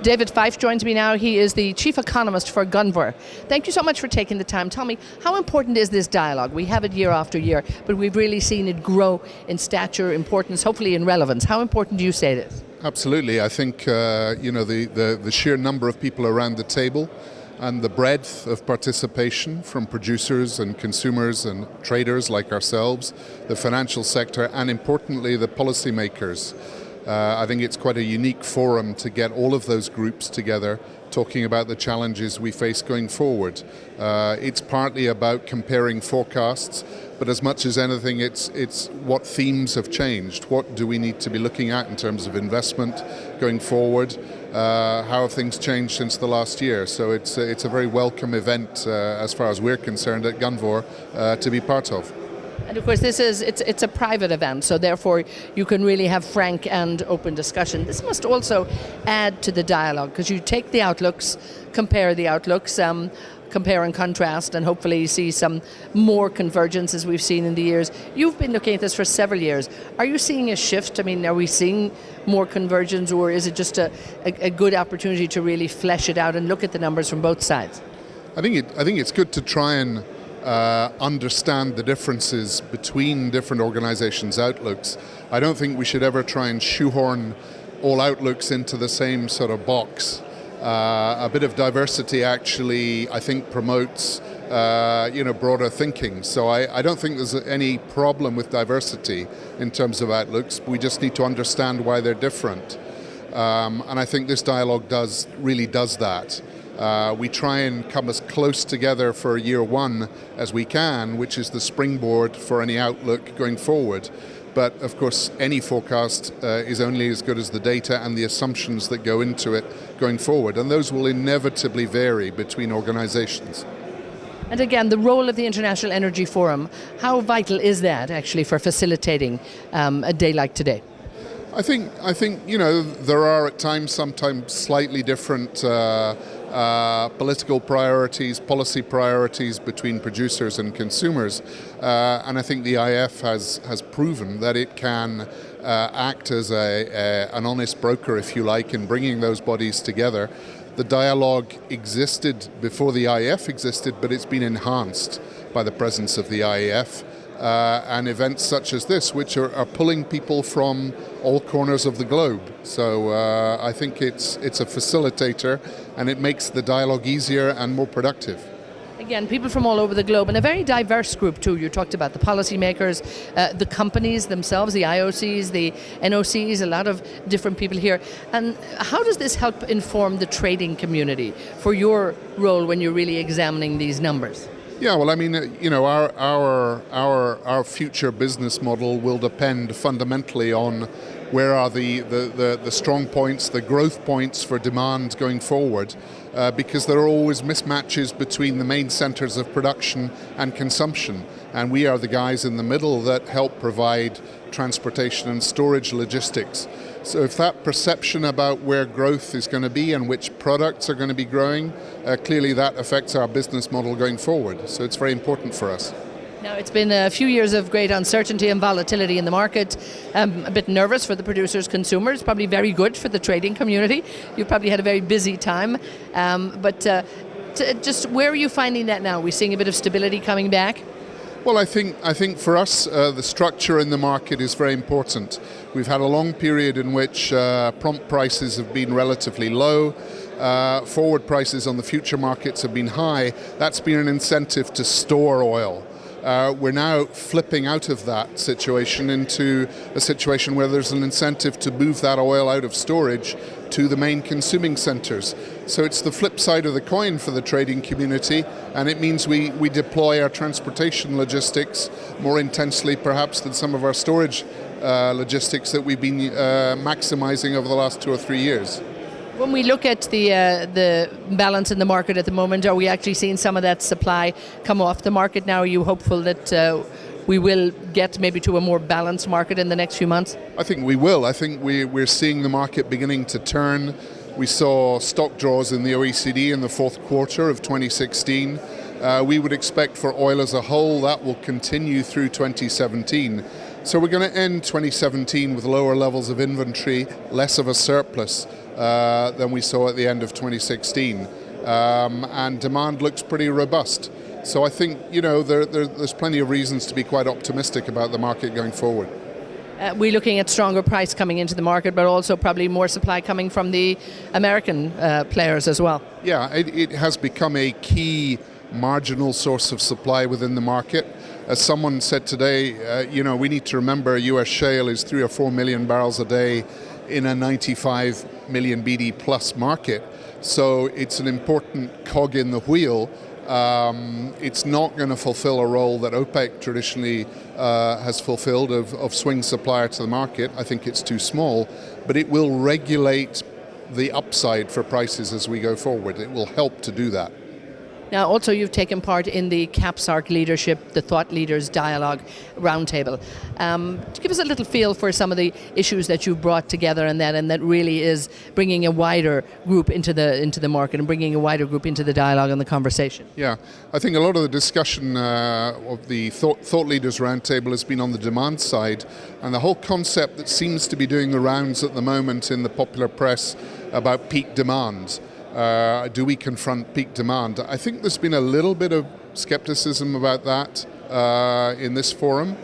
David Fyfe joins me now. He is the chief economist for Gunvor. Thank you so much for taking the time. Tell me, how important is this dialogue? We have it year after year, but we've really seen it grow in stature, importance, hopefully in relevance. How important do you say it is? Absolutely. I think the sheer number of people around the table and the breadth of participation from producers and consumers and traders like ourselves, the financial sector, and importantly the policymakers. I think it's quite a unique forum to get all of those groups together talking about the challenges we face going forward. It's partly about comparing forecasts, but as much as anything, it's what themes have changed. What do we need to be looking at in terms of investment going forward? How have things changed since the last year? So it's a very welcome event as far as we're concerned at Gunvor to be part of. And of course it's a private event, so therefore you can really have frank and open discussion. This must also add to the dialogue, because you take the outlooks, compare the outlooks, compare and contrast, and hopefully see some more convergence as we've seen in the years. You've been looking at this for several years. Are you seeing a shift? I mean, are we seeing more convergence, or is it just a good opportunity to really flesh it out and look at the numbers from both sides? I think it's good to try and understand the differences between different organizations' outlooks. I don't think we should ever try and shoehorn all outlooks into the same sort of box. A bit of diversity actually, I think, promotes broader thinking. So I don't think there's any problem with diversity in terms of outlooks. We just need to understand why they're different. And I think this dialogue really does that. We try and come as close together for year one as we can, which is the springboard for any outlook going forward. But of course, any forecast is only as good as the data and the assumptions that go into it going forward. And those will inevitably vary between organizations. And again, the role of the International Energy Forum, how vital is that actually for facilitating a day like today? I think there are at times sometimes slightly different political priorities, policy priorities between producers and consumers, and I think the IEF has proven that it can act as an honest broker, if you like, in bringing those bodies together. The dialogue existed before the IEF existed, but it's been enhanced by the presence of the IEF. And events such as this, which are pulling people from all corners of the globe. So I think it's a facilitator, and it makes the dialogue easier and more productive. Again, people from all over the globe, and a very diverse group too. You talked about the policymakers, the companies themselves, the IOCs, the NOCs, a lot of different people here. And how does this help inform the trading community for your role when you're really examining these numbers? Yeah, well, I mean, our future business model will depend fundamentally on where are the strong points, the growth points for demand going forward, because there are always mismatches between the main centers of production and consumption. And we are the guys in the middle that help provide transportation and storage logistics. So if that perception about where growth is going to be and which products are going to be growing, clearly that affects our business model going forward. So it's very important for us. Now, it's been a few years of great uncertainty and volatility in the market. A bit nervous for the producers, consumers, probably very good for the trading community. You've probably had a very busy time. Just where are you finding that now? Are we seeing a bit of stability coming back? Well, I think for us, the structure in the market is very important. We've had a long period in which prompt prices have been relatively low. Forward prices on the future markets have been high. That's been an incentive to store oil. We're now flipping out of that situation into a situation where there's an incentive to move that oil out of storage to the main consuming centers. So it's the flip side of the coin for the trading community, and it means we deploy our transportation logistics more intensely perhaps than some of our storage logistics that we've been maximizing over the last 2 or 3 years. When we look at the balance in the market at the moment, are we actually seeing some of that supply come off the market now? Are you hopeful that we will get maybe to a more balanced market in the next few months? I think we will. I think we're seeing the market beginning to turn. We saw stock draws in the OECD in the fourth quarter of 2016. We would expect for oil as a whole that will continue through 2017. So we're going to end 2017 with lower levels of inventory, less of a surplus than we saw at the end of 2016. And demand looks pretty robust. So I think, there's plenty of reasons to be quite optimistic about the market going forward. We're looking at stronger price coming into the market, but also probably more supply coming from the American players as well. Yeah, it has become a key marginal source of supply within the market. As someone said today, we need to remember US shale is 3 or 4 million barrels a day in a 95 million BD plus market. So it's an important cog in the wheel. It's not going to fulfill a role that OPEC traditionally has fulfilled of swing supplier to the market. I think it's too small, but it will regulate the upside for prices as we go forward. It will help to do that. Now, also you've taken part in the CAPSARC leadership, the Thought Leaders Dialogue Roundtable. Give us a little feel for some of the issues that you've brought together and that really is bringing a wider group into the market and bringing a wider group into the dialogue and the conversation. Yeah, I think a lot of the discussion of the Thought Leaders Roundtable has been on the demand side, and the whole concept that seems to be doing the rounds at the moment in the popular press about peak demand. Do we confront peak demand? I think there's been a little bit of skepticism about that in this forum.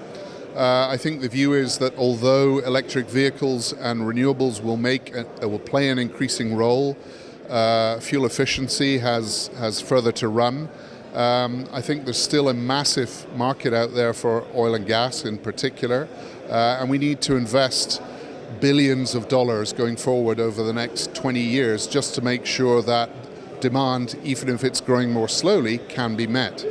I think the view is that although electric vehicles and renewables will play an increasing role, fuel efficiency has further to run. I think there's still a massive market out there for oil and gas in particular, and we need to invest billions of dollars going forward over the next 20 years just to make sure that demand, even if it's growing more slowly, can be met.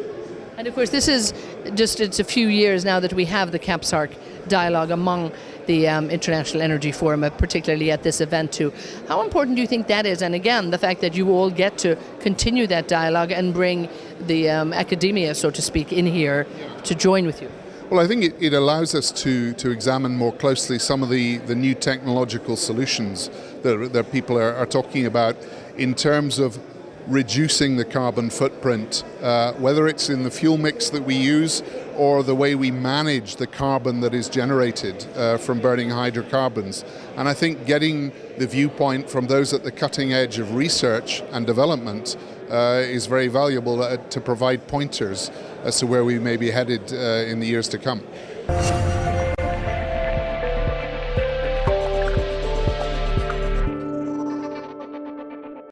And of course this is it's a few years now that we have the CAPSARC dialogue among the International Energy Forum, particularly at this event too. How important do you think that is? And again, the fact that you all get to continue that dialogue and bring the academia, so to speak, in here to join with you. Well, I think it allows us to examine more closely some of the new technological solutions that people are talking about in terms of reducing the carbon footprint, whether it's in the fuel mix that we use or the way we manage the carbon that is generated from burning hydrocarbons. And I think getting the viewpoint from those at the cutting edge of research and development is very valuable to provide pointers as to where we may be headed in the years to come.